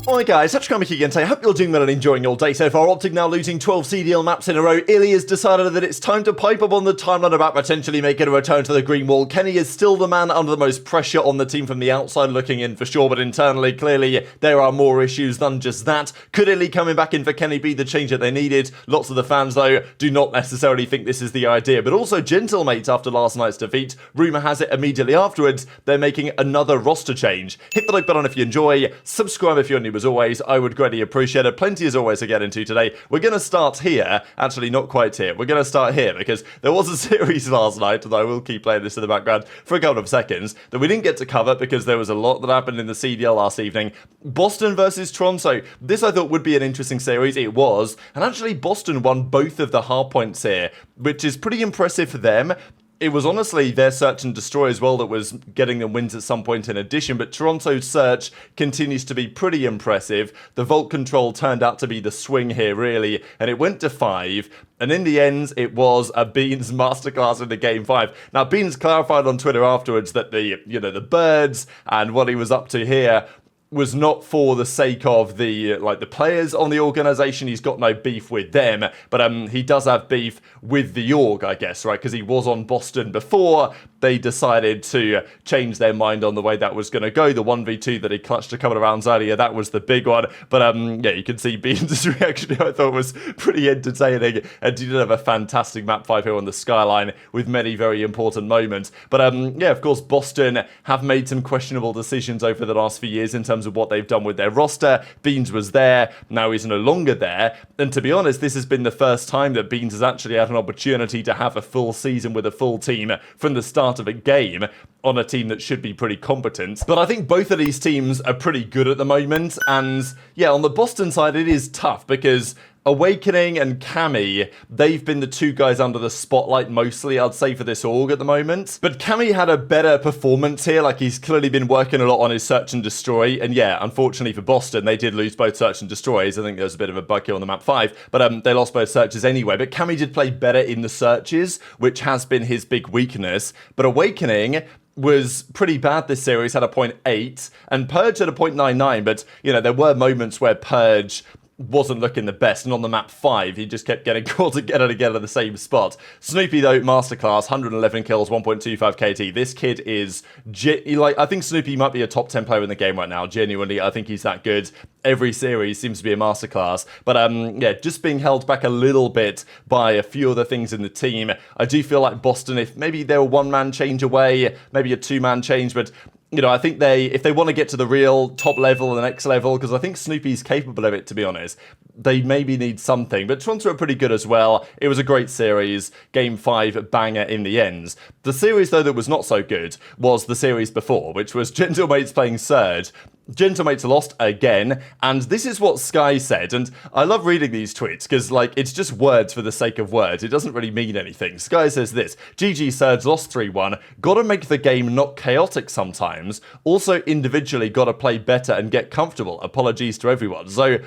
Hi guys, Scrappy again today. I hope you're doing well and enjoying your day so far. OpTic now losing 12 CDL maps in a row. iLLeY has decided that it's time to pipe up on the timeline about potentially making a return to the green wall. Kenny is still the man under the most pressure on the team from the outside looking in for sure, but internally, clearly, there are more issues than just that. Could iLLeY coming back in for Kenny be the change that they needed? Lots of the fans, though, do not necessarily think this is the idea, but also Gentlemates after last night's defeat. Rumour has it immediately afterwards, they're making another roster change. Hit the like button if you enjoy, subscribe if you're new as always, I would greatly appreciate it. Plenty as always to get into today. We're going to start here. Actually, not quite here. We're going to start here because there was a series last night, and I will keep playing this in the background for a couple of seconds, that we didn't get to cover because there was a lot that happened in the CDL last evening. Boston versus Toronto. This I thought would be an interesting series. It was. And actually, Boston won both of the hard points here, which is pretty impressive for them. It was honestly their search and destroy as well that was getting them wins at some point in addition, but Toronto's search continues to be pretty impressive. The Vault control turned out to be the swing here, really, and it went to 5. And in the end, it was a Beans masterclass in the game 5. Now, Beans clarified on Twitter afterwards that the birds and what he was up to here was not for the sake of the players on the organisation. He's got no beef with them, but he does have beef with the org, I guess, right? Because he was on Boston before. They decided to change their mind on the way that was going to go. The 1v2 that he clutched a couple of rounds earlier, that was the big one. But yeah, you can see Beans' reaction, I thought was pretty entertaining. And he did have a fantastic map 5 here on the skyline with many very important moments. But yeah, of course, Boston have made some questionable decisions over the last few years in terms of what they've done with their roster. Beans was there, now he's no longer there. And to be honest, this has been the first time that Beans has actually had an opportunity to have a full season with a full team from the start of a game on a team that should be pretty competent. But I think both of these teams are pretty good at the moment. And yeah, on the Boston side, it is tough because Awakening and Cammy, they've been the two guys under the spotlight mostly, I'd say, for this org at the moment. But Cammy had a better performance here, like he's clearly been working a lot on his search and destroy. And yeah, unfortunately for Boston, they did lose both search and destroys. I think there was a bit of a bug here on the map 5, but they lost both searches anyway. But Cammy did play better in the searches, which has been his big weakness. But Awakening was pretty bad this series, had a 0.8, and Purge had a 0.99, but, there were moments where Purge wasn't looking the best, and on the map 5 he just kept getting caught again and again in the same spot. Snoopy though, masterclass, 111 kills, 1.25 KT. This kid is I think Snoopy might be a top 10 player in the game right now. Genuinely, I think he's that good. Every series seems to be a masterclass, but yeah, just being held back a little bit by a few other things in the team. I do feel like Boston, if maybe they're a one-man change away, maybe a two-man change, but I think if they want to get to the real top level, the next level, because I think Snoopy's capable of it, to be honest, they maybe need something. But Toronto are pretty good as well. It was a great series. Game 5, banger in the end. The series, though, that was not so good was the series before, which was Gentlemates playing Surge. Gentlemates lost again, and this is what Skyz said, and I love reading these tweets because, it's just words for the sake of words. It doesn't really mean anything. Skyz says this: GG Surge lost 3-1. Gotta make the game not chaotic sometimes. Also, individually, gotta play better and get comfortable. Apologies to everyone. So,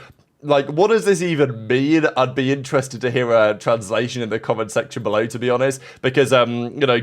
what does this even mean? I'd be interested to hear a translation in the comment section below, to be honest, because,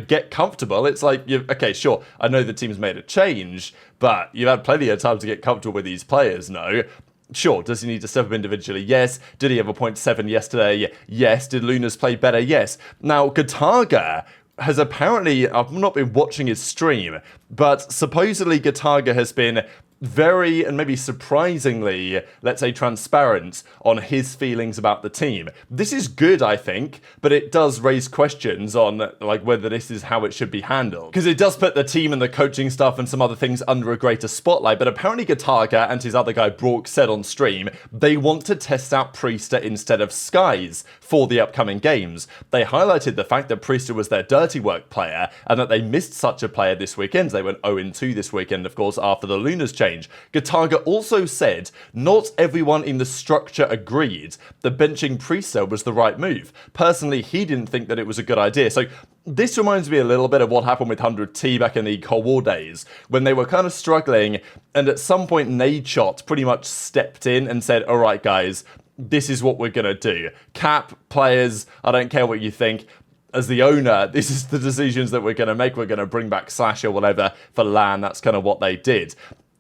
get comfortable. It's okay, sure, I know the team's made a change, but you've had plenty of time to get comfortable with these players, no? Sure, does he need to step up individually? Yes. Did he have a 0.7 yesterday? Yes. Did Lunas play better? Yes. Now, Gataga has apparently, I've not been watching his stream, but supposedly Gataga has been very, and maybe surprisingly, let's say transparent on his feelings about the team. This is good, I think, but it does raise questions on whether this is how it should be handled. Because it does put the team and the coaching stuff and some other things under a greater spotlight, but apparently Gataga and his other guy Brook said on stream they want to test out Priestahh instead of Skyz for the upcoming games. They highlighted the fact that Priestahh was their dirty work player and that they missed such a player this weekend. They went 0-2 this weekend, of course, after the Lunas change. Gataga also said not everyone in the structure agreed that benching Priestahh was the right move. Personally, he didn't think that it was a good idea. So this reminds me a little bit of what happened with 100T back in the Cold War days, when they were kind of struggling, and at some point Nadeshot pretty much stepped in and said, all right, guys, this is what we're going to do. Cap, players, I don't care what you think. As the owner, this is the decisions that we're going to make. We're going to bring back Slash or whatever for LAN. That's kind of what they did.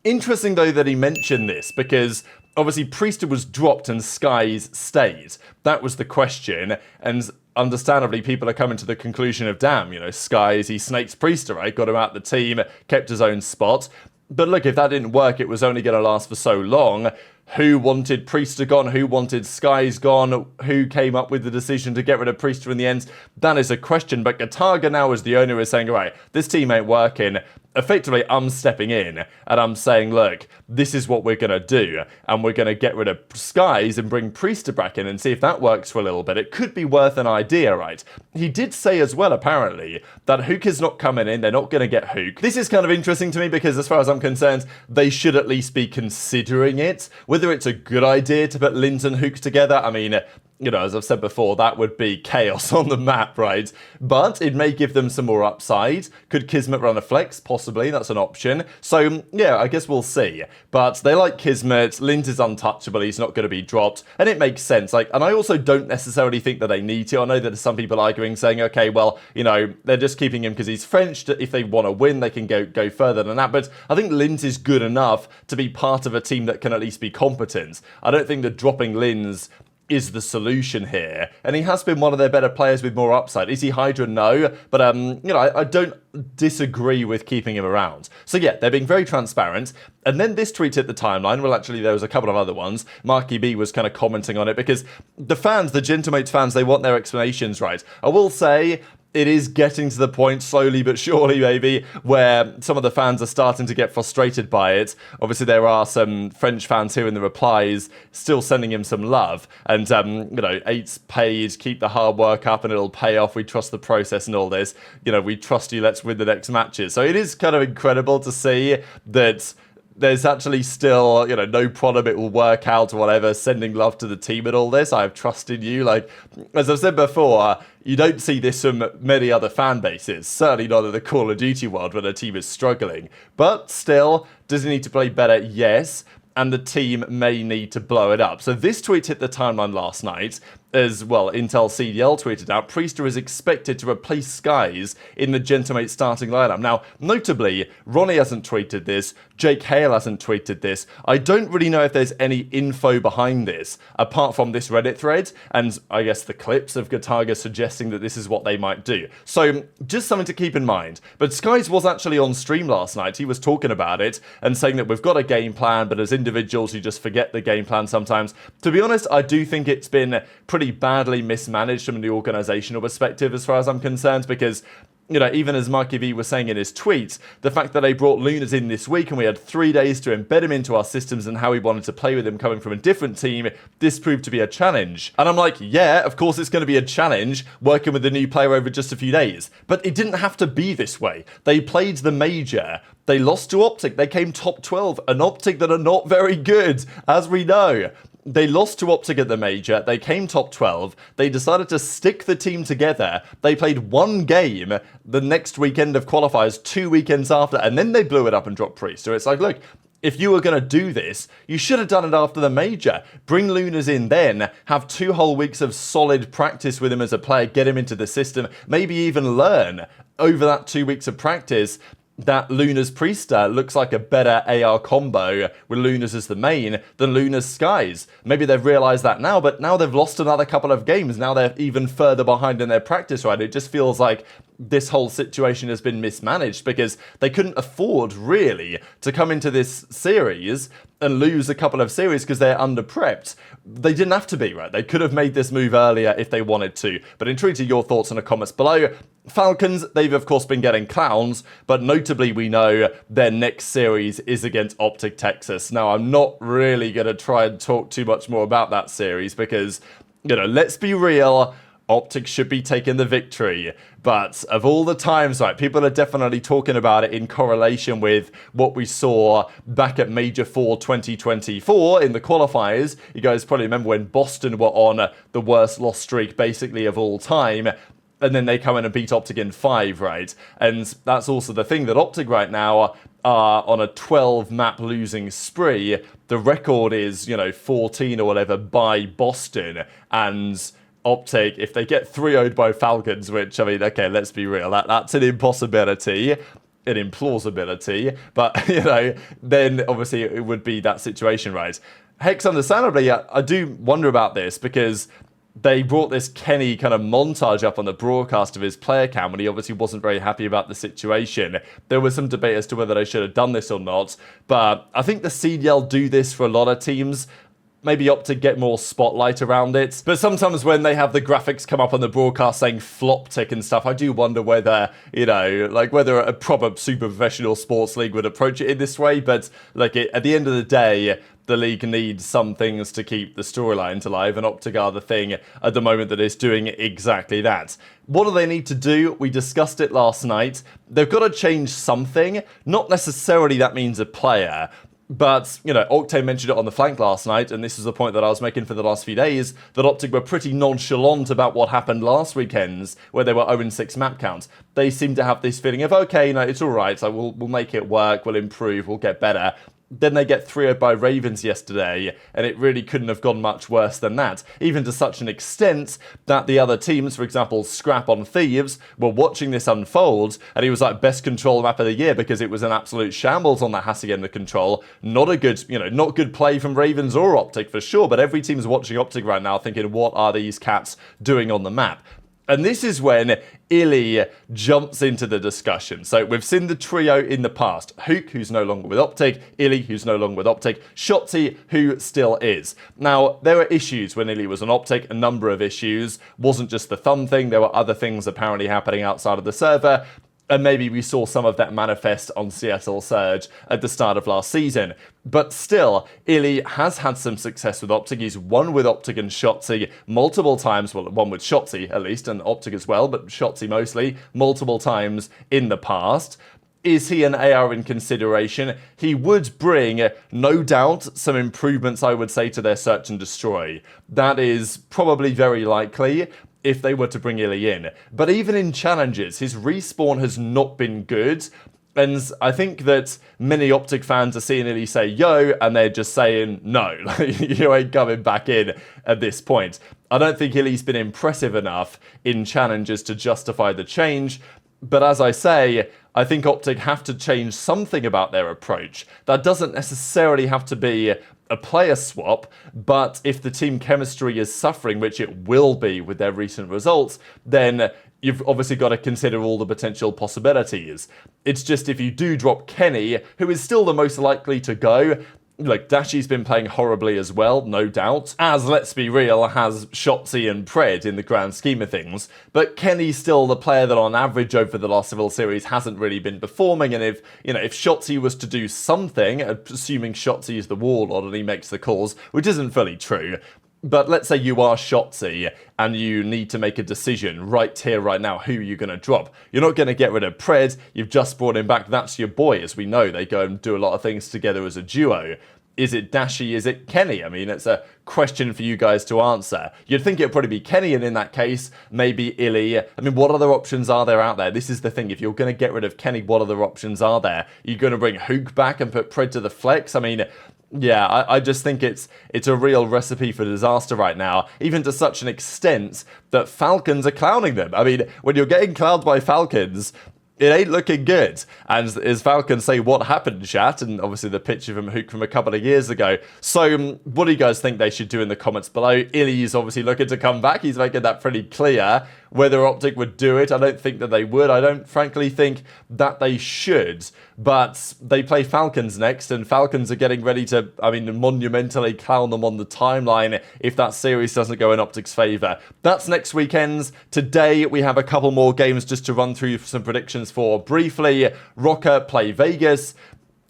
Interesting, though, that he mentioned this, because obviously Priestahh was dropped and Skyz stayed. That was the question, and understandably, people are coming to the conclusion of, damn, you know, Skyz, he snaked Priestahh, right? Got him out the team, kept his own spot. But look, if that didn't work, it was only going to last for so long. Who wanted Priestahh gone? Who wanted Skyz gone? Who came up with the decision to get rid of Priestahh in the end? That is a question. But Gataga now, as the owner, is saying, right, this team ain't working. Effectively, I'm stepping in and I'm saying, look, this is what we're going to do. And we're going to get rid of Skyz and bring Priestahh back in and see if that works for a little bit. It could be worth an idea, right? He did say as well, apparently, that Hook is not coming in. They're not going to get Hook. This is kind of interesting to me because as far as I'm concerned, they should at least be considering it. Whether it's a good idea to put Lynz and Hook together, I mean, you know, as I've said before, that would be chaos on the map, right? But it may give them some more upside. Could Kismet run a flex? Possibly, that's an option. So, yeah, I guess we'll see. But they like Kismet, Lynz is untouchable, he's not going to be dropped, and it makes sense. Like, and I also don't necessarily think that they need to. I know that there's some people arguing, saying, okay, well, you know, they're just keeping him because he's French. If they want to win, they can go further than that. But I think Lynz is good enough to be part of a team that can at least be competent. I don't think that dropping Lynz is the solution here, and he has been one of their better players with more upside. Is he HyDra? No, but you know, I don't disagree with keeping him around. So yeah, they're being very transparent. And then this tweet hit the timeline. Well, actually, there was a couple of other ones. aBeZy was kind of commenting on it because the fans, the Gentlemates fans, they want their explanations right. I will say, it is getting to the point, slowly but surely, maybe, where some of the fans are starting to get frustrated by it. Obviously, there are some French fans here in the replies still sending him some love. And, you know, 8's paid, keep the hard work up and it'll pay off. We trust the process and all this. You know, we trust you, let's win the next matches. So it is kind of incredible to see that there's actually still, you know, no problem, it will work out or whatever, sending love to the team and all this. I have trust in you. Like, as I've said before, you don't see this from many other fan bases, certainly not in the Call of Duty world when a team is struggling. But still, does it need to play better? Yes. And the team may need to blow it up. So this tweet hit the timeline last night. As well, Intel CDL tweeted out, Priestahh is expected to replace Skyz in the Gentlemates starting lineup. Now, notably, Ronnie hasn't tweeted this, TJHaLy hasn't tweeted this. I don't really know if there's any info behind this, apart from this Reddit thread, and I guess the clips of Gataga suggesting that this is what they might do. So, just something to keep in mind. But Skyz was actually on stream last night, he was talking about it, and saying that we've got a game plan, but as individuals, you just forget the game plan sometimes. To be honest, I do think it's been pretty badly mismanaged from the organizational perspective as far as I'm concerned, because, you know, even as aBeZy was saying in his tweets, the fact that they brought Lunas in this week and we had 3 days to embed him into our systems and how we wanted to play with him coming from a different team, this proved to be a challenge. And I'm like, yeah, of course it's going to be a challenge working with a new player over just a few days. But it didn't have to be this way. They played the major. They lost to OpTic. They came top 12. An OpTic that are not very good, as we know. They lost to OpTic at the major, they came top 12, they decided to stick the team together, they played one game the next weekend of qualifiers, 2 weekends after, and then they blew it up and dropped Priestahh. So it's like, look, if you were going to do this, you should have done it after the major. Bring Lunas in then, have 2 whole weeks of solid practice with him as a player, get him into the system, maybe even learn over that 2 weeks of practice that Lunas Priestahh looks like a better AR combo with Lunas as the main than Lunas Skyz. Maybe they've realised that now, but now they've lost another couple of games. Now they're even further behind in their practice, right? It just feels like this whole situation has been mismanaged because they couldn't afford, really, to come into this series and lose a couple of series because they're under-prepped. They didn't have to be, right? They could have made this move earlier if they wanted to. But intrigued to your thoughts in the comments below. Falcons, they've of course been getting clowns, but notably we know their next series is against OpTic Texas. Now, I'm not really going to try and talk too much more about that series because, you know, let's be real, OpTic should be taking the victory. But of all the times, right, people are definitely talking about it in correlation with what we saw back at Major 4 2024 in the qualifiers. You guys probably remember when Boston were on the worst loss streak basically of all time. And then they come in and beat OpTic in 5, right? And that's also the thing, that OpTic right now are on a 12-map losing spree. The record is, you know, 14 or whatever by Boston. And OpTic, if they get 3-0'd by Falcons, which, I mean, okay, let's be real, that's an impossibility. an implausibility, but, then obviously it would be that situation, right? Hex, understandably, I do wonder about this because they brought this Kenny kind of montage up on the broadcast of his player cam when he obviously wasn't very happy about the situation. There was some debate as to whether they should have done this or not, but I think the CDL do this for a lot of teams. Maybe OpTic get more spotlight around it. But sometimes when they have the graphics come up on the broadcast saying FlopTic and stuff, I do wonder whether, whether a proper super professional sports league would approach it in this way. But at the end of the day, the league needs some things to keep the storylines alive, and OpTic are the thing at the moment that is doing exactly that. What do they need to do? We discussed it last night. They've got to change something. Not necessarily that means a player. But, Octane mentioned it on the flank last night, and this is the point that I was making for the last few days, that OpTic were pretty nonchalant about what happened last weekends, where they were 0-6 map counts. They seem to have this feeling of, okay, no, it's alright, so we'll make it work, we'll improve, we'll get better. Then they get 3-0 by Ravens yesterday, and it really couldn't have gone much worse than that, even to such an extent that the other teams, for example, Scrap on Thieves, were watching this unfold, and he was like, best control map of the year, because it was an absolute shambles on that Hacienda control. Not a good, not good play from Ravens or OpTic for sure, but every team's watching OpTic right now thinking, what are these cats doing on the map? And this is when iLLeY jumps into the discussion. So we've seen the trio in the past. Hook, who's no longer with OpTic, iLLeY, who's no longer with OpTic, Shotzzy, who still is. Now, there were issues when iLLeY was on OpTic, a number of issues. Wasn't just the thumb thing, there were other things apparently happening outside of the server. And maybe we saw some of that manifest on Seattle Surge at the start of last season. But still, iLLeY has had some success with OpTic. He's won with OpTic and Shotzzy multiple times. Well, won with Shotzzy at least, and OpTic as well, but Shotzzy mostly, multiple times in the past. Is he an AR in consideration? He would bring, no doubt, some improvements, I would say, to their search and destroy. That is probably very likely if they were to bring iLLeY in. But even in challenges, his respawn has not been good. And I think that many OpTic fans are seeing iLLeY say, yo, and they're just saying, no, you ain't coming back in at this point. I don't think iLLeY's been impressive enough in challenges to justify the change. But as I say, I think OpTic have to change something about their approach. That doesn't necessarily have to be a player swap, but if the team chemistry is suffering, which it will be with their recent results, then you've obviously got to consider all the potential possibilities. It's just if you do drop Kenny, who is still the most likely to go, Dashy's been playing horribly as well, no doubt, as, let's be real, has Shotzzy and Pred in the grand scheme of things, but Kenny's still the player that on average over the last several series hasn't really been performing, and if Shotzzy was to do something, assuming Shotzzy is the warlord and he makes the calls, which isn't fully true, but let's say you are Shotzzy and you need to make a decision right here, right now, who you're going to drop. You're not going to get rid of Pred, you've just brought him back, that's your boy. As we know, they go and do a lot of things together as a duo. Is it Dashy? Is it Kenny? I mean, it's a question for you guys to answer. You'd think it'd probably be Kenny, and in that case, maybe iLLeY. I mean, what other options are there out there? This is the thing. If you're going to get rid of Kenny, what other options are there? You're going to bring Hook back and put Pred to the flex? I mean, yeah, I just think it's a real recipe for disaster right now, even to such an extent that Falcons are clowning them. I mean, when you're getting clowned by Falcons, it ain't looking good. And as Falcons say, what happened, chat? And obviously the picture from Hook from a couple of years ago. So what do you guys think they should do in the comments below? iLLeY is obviously looking to come back. He's making that pretty clear. Whether OpTic would do it, I don't think that they would. I don't frankly think that they should. But they play Falcons next, and Falcons are getting ready to, monumentally clown them on the timeline if that series doesn't go in OpTic's favour. That's next weekend's. Today, we have a couple more games just to run through some predictions for briefly. Rocker play Vegas.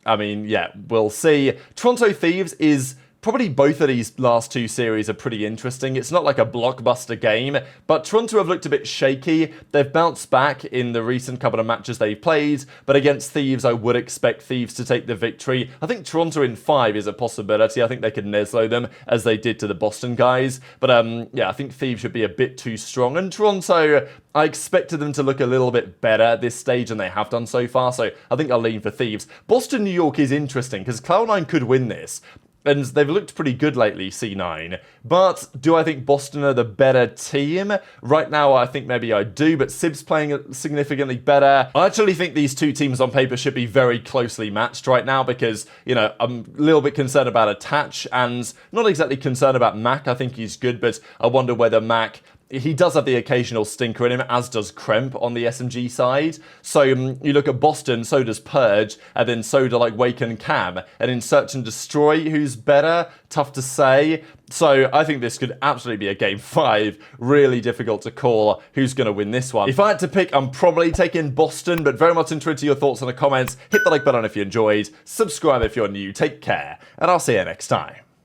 We'll see. Toronto Thieves is... Probably both of these last two series are pretty interesting. It's not like a blockbuster game, but Toronto have looked a bit shaky. They've bounced back in the recent couple of matches they've played, but against Thieves, I would expect Thieves to take the victory. I think Toronto in 5 is a possibility. I think they could Neslo them, as they did to the Boston guys. But I think Thieves should be a bit too strong. And Toronto, I expected them to look a little bit better at this stage than they have done so far, so I think I'll lean for Thieves. Boston, New York is interesting, because Cloud9 could win this. and they've looked pretty good lately, C9. But do I think Boston are the better team? Right now, I think maybe I do, but Sib's playing significantly better. I actually think these two teams on paper should be very closely matched right now because, you know, I'm a little bit concerned about Attach and not exactly concerned about Mack. I think he's good, but I wonder whether Mack... He does have the occasional stinker in him, as does Kremp on the SMG side. So you look at Boston, so does Purge, and then so do like Wake and Cam. And in Search and Destroy, who's better? Tough to say. So I think this could absolutely be a game 5. Really difficult to call who's going to win this one. If I had to pick, I'm probably taking Boston, but very much interested in your thoughts in the comments. Hit the like button if you enjoyed. Subscribe if you're new. Take care, and I'll see you next time.